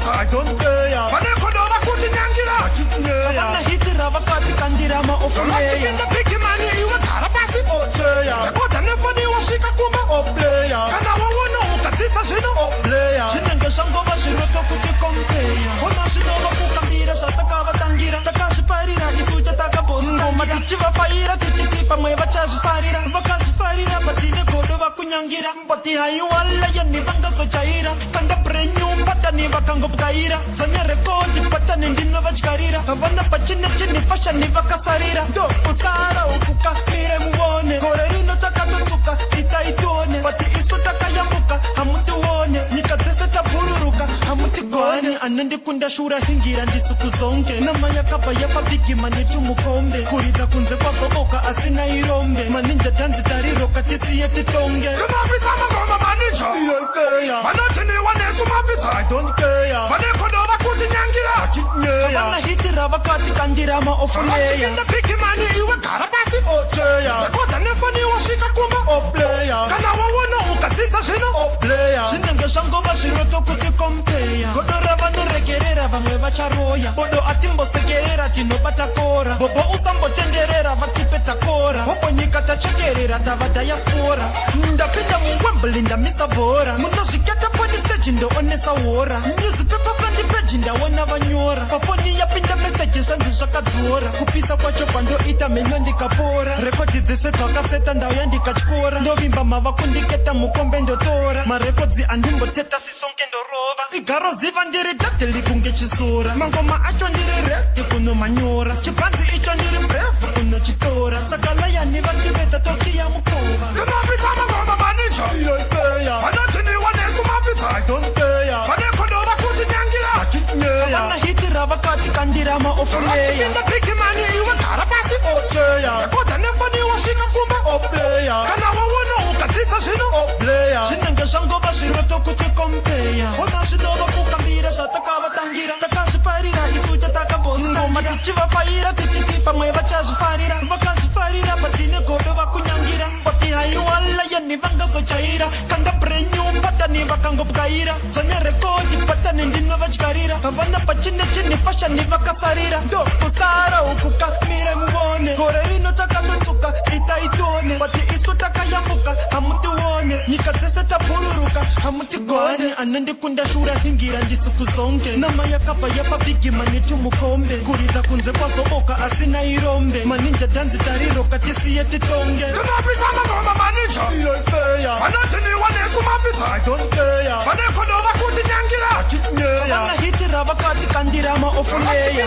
I don't care. Vanekodova kuti nyangira. Vana hitira vakati kandira maofuleya. Vakapinda piki mani iwe kara pasi ocheya. Koda nefoni wasvika kuma opleya. Kana wawona ukadzidza zvino opleya. Zvinenge zvangova zviroto kuti kompeya. Ona zvinova kukambira zvatakavatangira. Takazviparira isu chatakabhosa. Ngoma tichivafaira tichiti pamwe vachazvifarira. Vakazvifarira patine godo vakunyangira. Mboti haiwala yeni vangazojaira. Kanda brenyu patani vakangobwaira. Dzanya rekodi patani ndinovadyaririra. Havana pachine chini fashani vakasarira. Ndo usara ukukamire muone. Gore rino takatotsuka titaitone. Pati isu takayambuka hamutione. Nyika dzese tabhururuka hamutigone. Anandikunda shura hingira ndisuku zonke. Nama yakabva yapabigi manetu mukombe. Kuridza kunze kwazoboka asina irombe. Maninja dhanzi tariroka tisiye titonge. Kumapisa mangoma maninja iyoikeya. Vanotiniwa nesu mapitsa I don't care. Vanekodova kuti nyangira achinyeya. Vana hitira vakati kandira maofuleya. Vakapinda piki mani iwe kara pasi ocheya. Koda nefoni wasvika kuma opleya. Kana wawona ukadzidza zvino opleya. Zvinenge zvangova zviroto kuti kompeya. Godo ravanoregerera vamwe vacharoya. Bodo atimbosekerera tinobata kora. Bobo usambotenderera vakipedza kora. Bobo nyika tachekerera tava diaspora. Ndapinda muWembley ndamisa bhora. Munozviketa poni stage ndoonesa hora. Newspaper front page ndaona vanyora. Pafoni yapinda message zvanzi zvakadzora. Kupisa kwacho kwandoita menyo ndikapora. Rekodi dzese dzakaseta ndauya ndikatyora. Ndovimba mava kundiketa mukombe ndotora. Marekodzi andimboteta sisonke ndorova. Igaro ziva ndiri dadheli kunge chisora. Mangoma acho ndiri redi kunomanyora. Chibhanzi icho ndiri breve kunochitora. Saka layani vativeta tokiya mukova. Kumapisa mangoma maninja iyoikeya. Vanotiniwa nesu mapitsa I don't care. Vanekodova kuti nyangira achinyeya. Vana hitira vakati kandira maofuleya. Vakapinda piki mani iwe kara pasi ocheya. Koda nefoni wasvika kuma opleya. Kana wawona ukadzidza zvino opleya. Zvinenge zvangova zviroto kuti kompeya. Ona zvinova kukambira zvatakavatangira. Takazviparira isu chatakabhosa. Ngoma tichivafaira tichiti pamwe vachazvifarira. Vakazvifarira patine godo vakunyangira. Mboti haiwala yeni vangazojaira. Kanda brenyu patani vakangobwaira. Dzanya rekodi patani ndinovadyaririra. Havana pachine chini fashani vakasarira. Ndo usara ukukamire muone. Gore rino takatotsuka titaitone. Pati isu takayambuka hamutione. Nyika dzese tabhururuka hamutigone. Anandikunda shura hingira ndisuku zonke. Nama yakabva yapabigi manetu mukombe. Kuridza kunze kwazoboka asina irombe. Maninja dhanzi tariroka tisiye titonge. Kumapisa mangoma maninja iyoikeya. Vanotiniwa nesu mapitsa I don't care. Vanekodova kuti nyangira achinyeya. Vana hitira vakati kandira maofuleya.